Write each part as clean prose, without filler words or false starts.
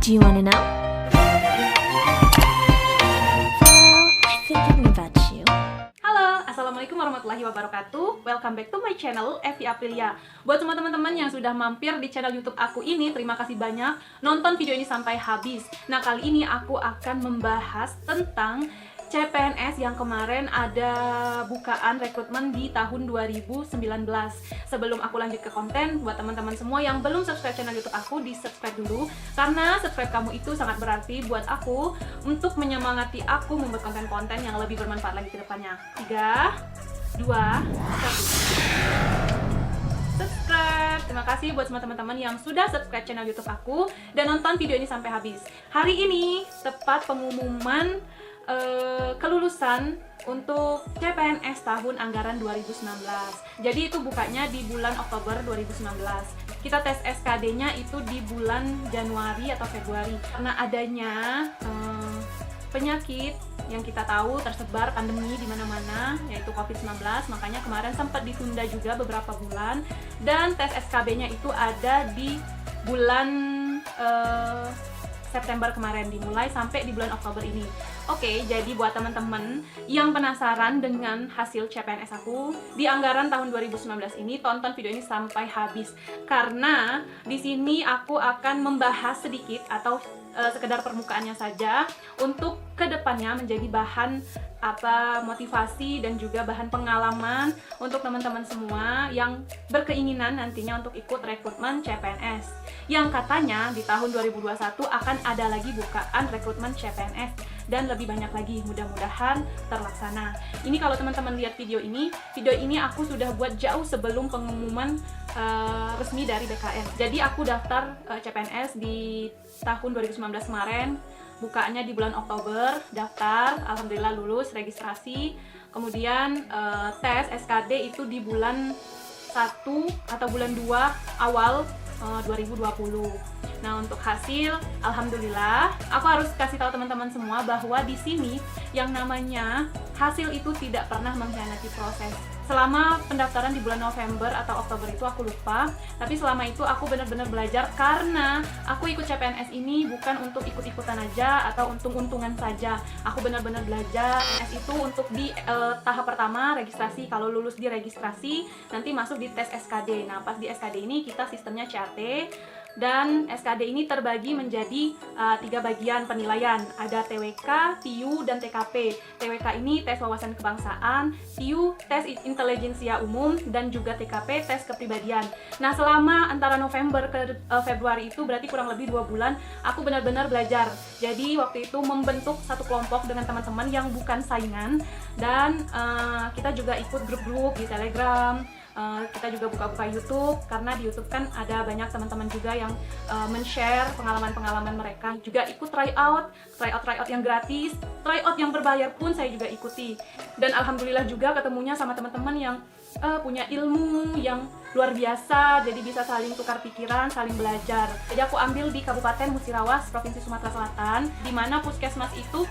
Do you wanna know? Well, I think I knew about you. Halo, assalamualaikum warahmatullahi wabarakatuh. Welcome back to my channel, Evi Aprilia. Buat semua teman-teman yang sudah mampir di channel YouTube aku ini, terima kasih banyak nonton video ini sampai habis. Nah, kali ini aku akan membahas tentang CPNS yang kemarin ada bukaan rekrutmen di tahun 2019. Sebelum aku lanjut ke konten, buat teman-teman semua yang belum subscribe channel YouTube aku, di-subscribe dulu. Karena subscribe kamu itu sangat berarti buat aku untuk menyemangati aku membuat konten-konten yang lebih bermanfaat lagi ke depannya. 3, 2, 1. Subscribe. Terima kasih buat semua teman-teman yang sudah subscribe channel YouTube aku dan nonton video ini sampai habis. Hari ini tepat pengumuman kelulusan untuk CPNS tahun anggaran 2019. Jadi itu bukanya di bulan Oktober 2019. Kita tes SKD-nya itu di bulan Januari atau Februari. Karena adanya penyakit yang kita tahu tersebar pandemi di mana-mana, yaitu COVID-19, makanya kemarin sempat ditunda juga beberapa bulan, dan tes SKB-nya itu ada di bulan September kemarin, dimulai sampai di bulan Oktober ini. Oke, jadi buat teman-teman yang penasaran dengan hasil CPNS aku di anggaran tahun 2019 ini, tonton video ini sampai habis. Karena di sini aku akan membahas sedikit atau sekedar permukaannya saja untuk kedepannya menjadi bahan motivasi dan juga bahan pengalaman untuk teman-teman semua yang berkeinginan nantinya untuk ikut rekrutmen CPNS yang katanya di tahun 2021 akan ada lagi bukaan rekrutmen CPNS dan lebih banyak lagi, mudah-mudahan terlaksana. Ini kalau teman-teman lihat video ini aku sudah buat jauh sebelum pengumuman resmi dari BKN. Jadi aku daftar CPNS di tahun 2019 kemarin, bukaannya di bulan Oktober, daftar, alhamdulillah lulus registrasi. Kemudian tes SKD itu di bulan 1 atau bulan 2 awal 2020. Nah, untuk hasil, alhamdulillah, aku harus kasih tahu teman-teman semua bahwa di sini yang namanya hasil itu tidak pernah mengkhianati proses. Selama pendaftaran di bulan November atau Oktober itu aku lupa, tapi selama itu aku benar-benar belajar karena aku ikut CPNS ini bukan untuk ikut-ikutan aja atau untung-untungan saja. Aku benar-benar belajar. CPNS itu untuk di tahap pertama registrasi. Kalau lulus di registrasi, nanti masuk di tes SKD. Nah, pas di SKD ini kita sistemnya CAT. Dan SKD ini terbagi menjadi 3 bagian penilaian. Ada TWK, TIU, dan TKP. TWK ini tes wawasan kebangsaan, TIU tes intelijensia umum, dan juga TKP tes kepribadian. Nah, selama antara November ke Februari itu berarti kurang lebih 2 bulan aku benar-benar belajar. Jadi waktu itu membentuk satu kelompok dengan teman-teman yang bukan saingan, dan kita juga ikut grup-grup di Telegram. Kita juga buka-buka YouTube, karena di YouTube kan ada banyak teman-teman juga yang men-share pengalaman-pengalaman mereka. Juga ikut tryout yang gratis, tryout yang berbayar pun saya juga ikuti. Dan alhamdulillah juga ketemunya sama teman-teman yang punya ilmu yang luar biasa, jadi bisa saling tukar pikiran, saling belajar. Jadi aku ambil di Kabupaten Musirawas, Provinsi Sumatera Selatan, di mana puskesmas itu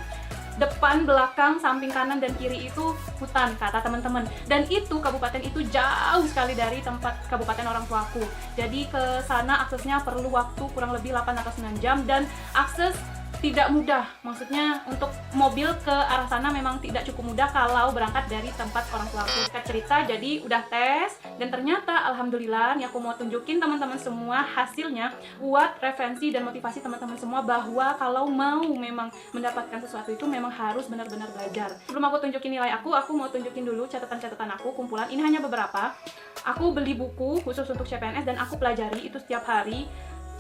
depan, belakang, samping kanan, dan kiri itu hutan, kata teman-teman. Dan itu kabupaten itu jauh sekali dari tempat kabupaten orang tuaku. Jadi ke sana aksesnya perlu waktu kurang lebih 8 atau 9 jam, dan akses tidak mudah. Maksudnya untuk mobil ke arah sana memang tidak cukup mudah kalau berangkat dari tempat orang tuaku. Kita cerita, jadi udah tes, dan ternyata alhamdulillah nih aku mau tunjukin teman-teman semua hasilnya buat referensi dan motivasi teman-teman semua bahwa kalau mau memang mendapatkan sesuatu itu memang harus benar-benar belajar. Sebelum aku tunjukin nilai aku mau tunjukin dulu catatan-catatan aku, kumpulan. Ini hanya beberapa. Aku beli buku khusus untuk CPNS dan aku pelajari itu setiap hari.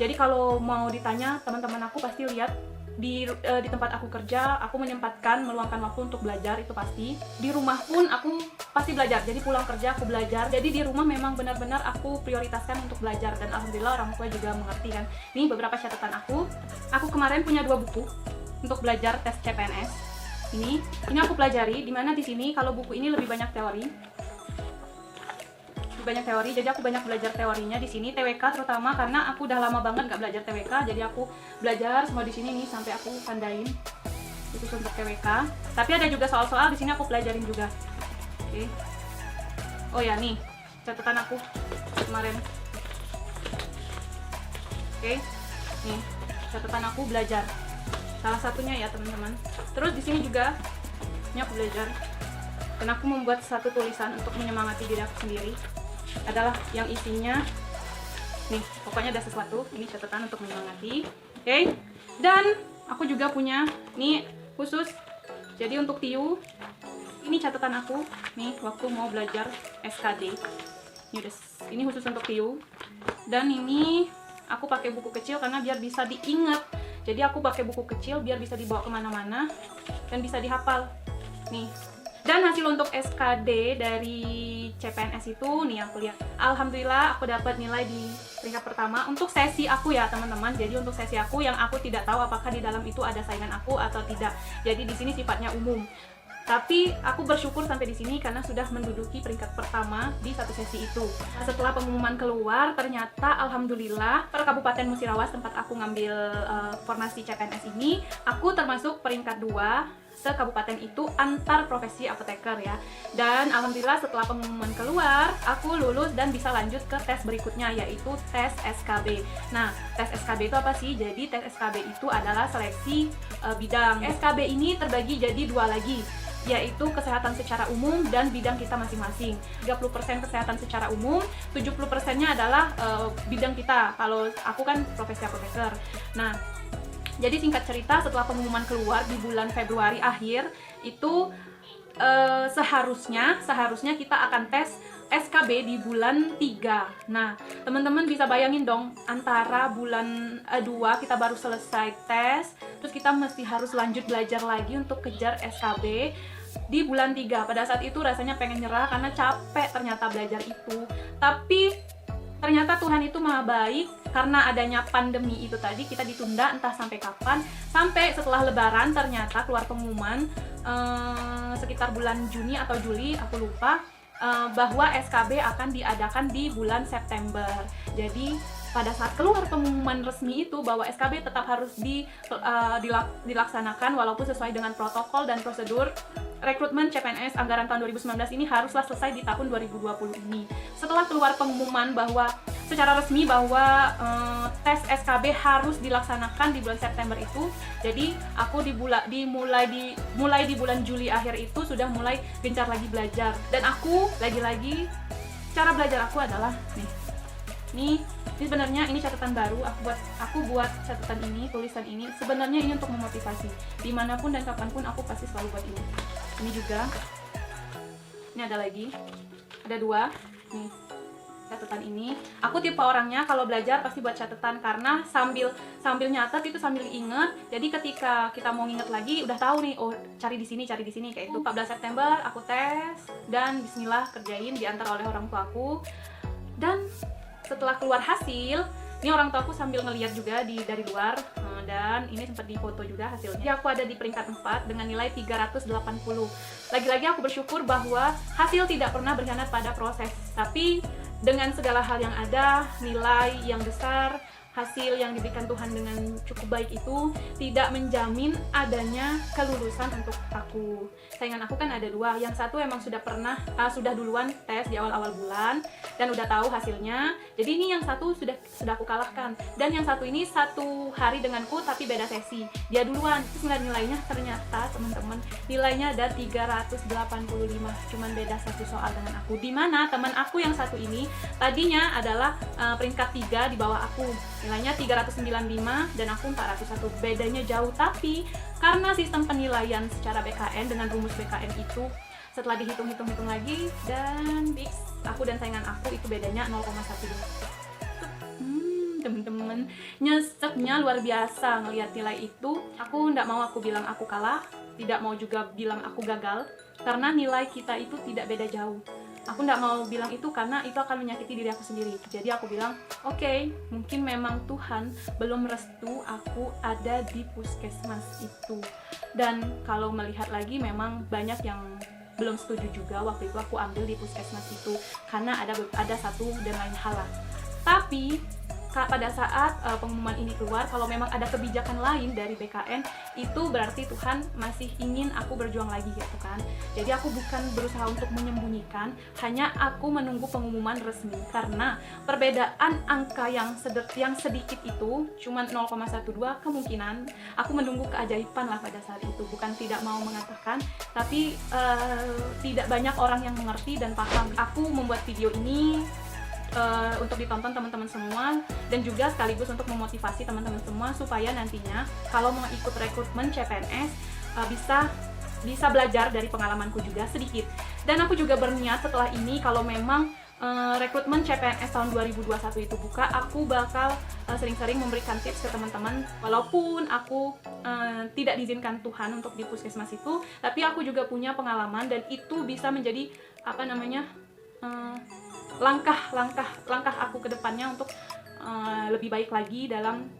Jadi kalau mau ditanya, teman-teman aku pasti lihat di tempat aku kerja, aku menyempatkan meluangkan waktu untuk belajar, itu pasti. Di rumah pun aku pasti belajar, jadi pulang kerja aku belajar. Jadi di rumah memang benar-benar aku prioritaskan untuk belajar, dan alhamdulillah orang tua juga mengerti kan. Ini beberapa catatan aku. Aku kemarin punya 2 buku untuk belajar tes CPNS. Ini aku pelajari, dimana di sini kalau buku ini lebih banyak teori. Jadi aku banyak belajar teorinya di sini, TWK terutama, karena aku udah lama banget nggak belajar TWK, jadi aku belajar semua di sini nih sampai aku tandain itu untuk TWK. Tapi ada juga soal-soal di sini aku pelajarin juga. Oke. Oh ya, nih catatan aku kemarin. Oke. Nih. catatan aku belajar. Salah satunya ya teman-teman. Terus di sini juga ini aku belajar. Dan aku membuat satu tulisan untuk menyemangati diri aku sendiri. Adalah yang isinya nih, pokoknya ada sesuatu. Ini catatan untuk menyemangati. Oke. Dan aku juga punya nih khusus. Jadi untuk TIU, ini catatan aku nih waktu mau belajar SKD. Ini khusus untuk TIU. Dan ini aku pakai buku kecil karena biar bisa diingat. Jadi aku pakai buku kecil biar bisa dibawa kemana-mana dan bisa dihafal. Nih. Dan hasil untuk SKD dari CPNS itu nih aku lihat. Alhamdulillah aku dapat nilai di peringkat pertama untuk sesi aku ya teman-teman. Jadi untuk sesi aku yang aku tidak tahu apakah di dalam itu ada saingan aku atau tidak. Jadi di sini sifatnya umum. Tapi aku bersyukur sampai di sini karena sudah menduduki peringkat pertama di satu sesi itu. Setelah pengumuman keluar, ternyata alhamdulillah per Kabupaten Musirawas tempat aku ngambil formasi CPNS ini, aku termasuk peringkat 2 se-kabupaten itu antar profesi apoteker ya. Dan alhamdulillah setelah pengumuman keluar, aku lulus dan bisa lanjut ke tes berikutnya, yaitu tes SKB. Nah, tes SKB itu apa sih? Jadi tes SKB itu adalah seleksi bidang. SKB ini terbagi jadi 2 lagi, yaitu kesehatan secara umum dan bidang kita masing-masing. 30% kesehatan secara umum, 70%-nya adalah bidang kita. Kalau aku kan profesi apoteker. Nah, jadi singkat cerita, setelah pengumuman keluar di bulan Februari akhir, itu seharusnya kita akan tes SKB di bulan 3. Nah, teman-teman bisa bayangin dong, antara bulan 2 kita baru selesai tes, terus kita mesti harus lanjut belajar lagi untuk kejar SKB di bulan 3. Pada saat itu rasanya pengen nyerah karena capek ternyata belajar itu. Tapi ternyata Tuhan itu maha baik, karena adanya pandemi itu tadi kita ditunda entah sampai kapan. Sampai setelah lebaran ternyata keluar pengumuman sekitar bulan Juni atau Juli, aku lupa, bahwa SKB akan diadakan di bulan September. Jadi pada saat keluar pengumuman resmi itu bahwa SKB tetap harus dilaksanakan walaupun sesuai dengan protokol dan prosedur rekrutmen CPNS anggaran tahun 2019 ini haruslah selesai di tahun 2020 ini. Setelah keluar pengumuman bahwa secara resmi bahwa tes SKB harus dilaksanakan di bulan September itu, jadi aku mulai di bulan Juli akhir itu sudah mulai gencar lagi belajar. Dan aku lagi-lagi cara belajar aku adalah nih. Ini sebenarnya ini catatan baru aku buat catatan ini, tulisan ini sebenarnya ini untuk memotivasi. Dimanapun dan kapanpun aku pasti selalu buat ini. Ini juga. Ini ada lagi. Ada 2. Nih. Catatan ini. Aku tipe orangnya kalau belajar pasti buat catatan karena sambil nyatet itu sambil inget. Jadi ketika kita mau nginget lagi udah tahu nih, oh cari di sini kayak itu. 14 September aku tes dan bismillah kerjain diantar oleh orang tuaku. Dan setelah keluar hasil, ini orang tuaku sambil ngeliat juga dari luar, dan ini sempat difoto juga hasilnya. Jadi aku ada di peringkat 4 dengan nilai 380. Lagi-lagi aku bersyukur bahwa hasil tidak pernah berkhianat pada proses. Tapi dengan segala hal yang ada, nilai yang besar, hasil yang diberikan Tuhan dengan cukup baik itu tidak menjamin adanya kelulusan untuk aku. Saingan aku kan ada 2, yang satu emang sudah duluan tes di awal-awal bulan dan udah tahu hasilnya. Jadi ini yang satu sudah aku kalahkan, dan yang satu ini satu hari denganku tapi beda sesi. Dia duluan, terus ngeliat nilainya, ternyata teman-teman nilainya ada 385, cuman beda 1 soal dengan aku. Dimana teman aku yang satu ini tadinya adalah peringkat 3 di bawah aku. Nilainya 395 dan aku 401. Bedanya jauh, tapi karena sistem penilaian secara BKN dengan rumus BKN itu setelah dihitung-hitung lagi dan fix, aku dan saingan aku itu bedanya 0,1. Temen-temen, nyeseknya luar biasa ngelihat nilai itu. Aku nggak mau aku bilang aku kalah, tidak mau juga bilang aku gagal, karena nilai kita itu tidak beda jauh. Aku nggak mau bilang itu karena itu akan menyakiti diri aku sendiri. Jadi aku bilang, oke, mungkin memang Tuhan belum restu aku ada di puskesmas itu. Dan kalau melihat lagi memang banyak yang belum setuju juga waktu itu aku ambil di puskesmas itu karena ada satu dan lain hal lah. Tapi pada saat pengumuman ini keluar, kalau memang ada kebijakan lain dari BKN, itu berarti Tuhan masih ingin aku berjuang lagi gitu kan. Jadi aku bukan berusaha untuk menyembunyikan, hanya aku menunggu pengumuman resmi, karena perbedaan angka yang sedikit itu cuma 0,12, kemungkinan aku menunggu keajaiban lah pada saat itu. Bukan tidak mau mengatakan, tapi tidak banyak orang yang mengerti dan paham. Aku membuat video ini untuk ditonton teman-teman semua, dan juga sekaligus untuk memotivasi teman-teman semua supaya nantinya kalau mau ikut rekrutmen CPNS bisa belajar dari pengalamanku juga sedikit. Dan aku juga berniat setelah ini kalau memang rekrutmen CPNS tahun 2021 itu buka, aku bakal sering-sering memberikan tips ke teman-teman. Walaupun aku tidak diizinkan Tuhan untuk di puskesmas itu, tapi aku juga punya pengalaman dan itu bisa menjadi langkah aku ke depannya untuk lebih baik lagi dalam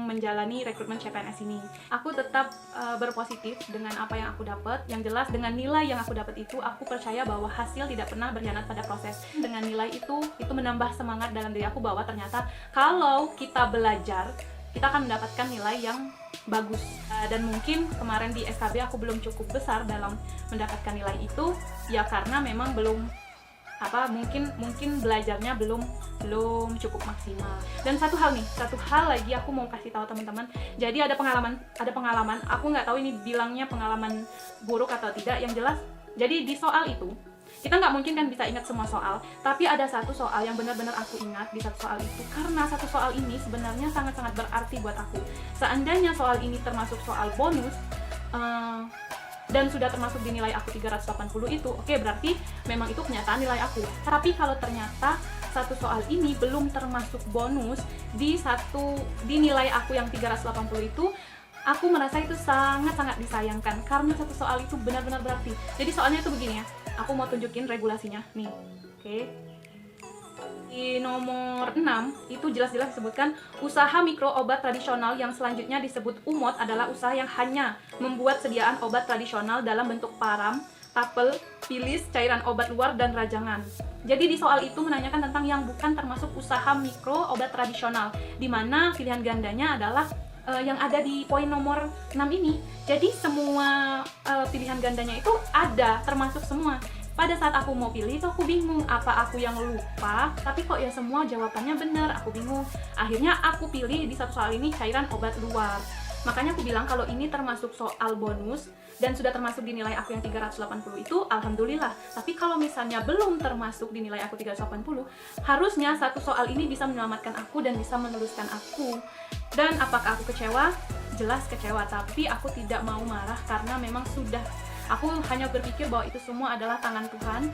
menjalani rekrutmen CPNS ini. Aku tetap berpositif dengan apa yang aku dapat. Yang jelas dengan nilai yang aku dapat itu, aku percaya bahwa hasil tidak pernah berkhianat pada proses. Dengan nilai itu menambah semangat dalam diri aku bahwa ternyata kalau kita belajar, kita akan mendapatkan nilai yang bagus. Dan mungkin kemarin di SKB aku belum cukup besar dalam mendapatkan nilai itu, ya karena memang mungkin belajarnya belum cukup maksimal. Dan satu hal lagi aku mau kasih tahu teman-teman. Jadi ada pengalaman, aku nggak tahu ini bilangnya pengalaman buruk atau tidak. Yang jelas, jadi di soal itu kita nggak mungkin kan bisa ingat semua soal, tapi ada satu soal yang benar-benar aku ingat di satu soal itu, karena satu soal ini sebenarnya sangat-sangat berarti buat aku. Seandainya soal ini termasuk soal bonus dan sudah termasuk di nilai aku 380 itu, oke, berarti memang itu kenyataan nilai aku. Tapi kalau ternyata satu soal ini belum termasuk bonus di nilai aku yang 380 itu, aku merasa itu sangat-sangat disayangkan, karena satu soal itu benar-benar berarti. Jadi soalnya itu begini ya, aku mau tunjukin regulasinya nih, oke. Di nomor 6 itu jelas-jelas disebutkan usaha mikro obat tradisional yang selanjutnya disebut UMOT adalah usaha yang hanya membuat sediaan obat tradisional dalam bentuk param, tapel, pilis, cairan obat luar, dan rajangan. Jadi di soal itu menanyakan tentang yang bukan termasuk usaha mikro obat tradisional, di mana pilihan gandanya adalah yang ada di poin nomor 6 ini. Jadi semua pilihan gandanya itu ada, termasuk semua. Pada saat aku mau pilih itu aku bingung, apa aku yang lupa, tapi kok ya semua jawabannya benar, aku bingung. Akhirnya aku pilih di satu soal ini cairan obat luar. Makanya aku bilang kalau ini termasuk soal bonus dan sudah termasuk di nilai aku yang 380 itu, alhamdulillah. Tapi kalau misalnya belum termasuk di nilai aku 380, harusnya satu soal ini bisa menyelamatkan aku dan bisa meneruskan aku. Dan apakah aku kecewa? Jelas kecewa, tapi aku tidak mau marah karena memang aku hanya berpikir bahwa itu semua adalah tangan Tuhan,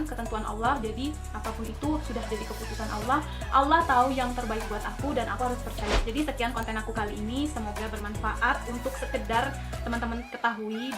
ketentuan Allah. Jadi apapun itu sudah jadi keputusan Allah. Allah tahu yang terbaik buat aku dan aku harus percaya. Jadi sekian konten aku kali ini, semoga bermanfaat untuk sekedar teman-teman ketahui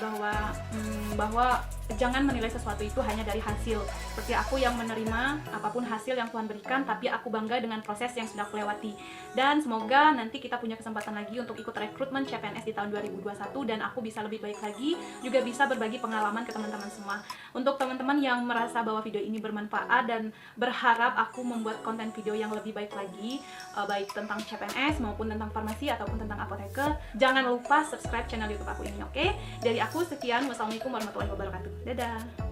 bahwa jangan menilai sesuatu itu hanya dari hasil. Seperti aku yang menerima apapun hasil yang Tuhan berikan, tapi aku bangga dengan proses yang sudah aku lewati. Dan semoga nanti kita punya kesempatan lagi untuk ikut rekrutmen CPNS di tahun 2021 dan aku bisa lebih baik lagi, juga bisa berbagi pengalaman ke teman-teman semua. Untuk teman-teman yang merasa bahwa video ini bermanfaat dan berharap aku membuat konten video yang lebih baik lagi, baik tentang CPNS maupun tentang farmasi ataupun tentang apoteker, jangan lupa subscribe channel YouTube aku ini, oke? Dari aku sekian, wassalamualaikum warahmatullahi wabarakatuh. Dadah!